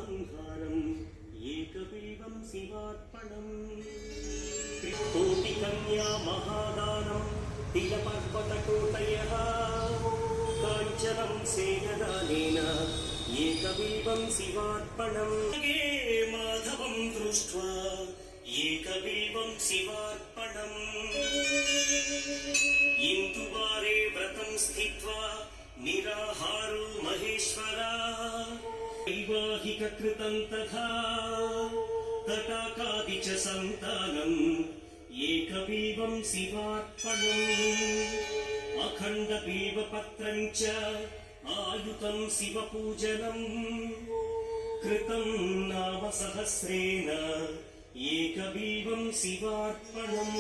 संहारम् एकबिल्वं शिवार्पणम् कोटिकन्या महादानं तिलपर्वतकोटयः काञ्चनं सेनदानेन एकबिल्वं शिवार्पणम् माधवं दृष्ट्वा एकबिल्वं शिवार्पणम् इन्दुवारे व्रतं स्थित्वा निराहारो महेश्वरा वैवाहिककृतं तथा तटाकादि च सन्तानम् एकबिल्वं शिवार्पणम् अखण्डबिल्वपत्रं च आयुतं शिवपूजनम् कृतं नाम सहस्रेण एकबिल्वं शिवार्पणम्।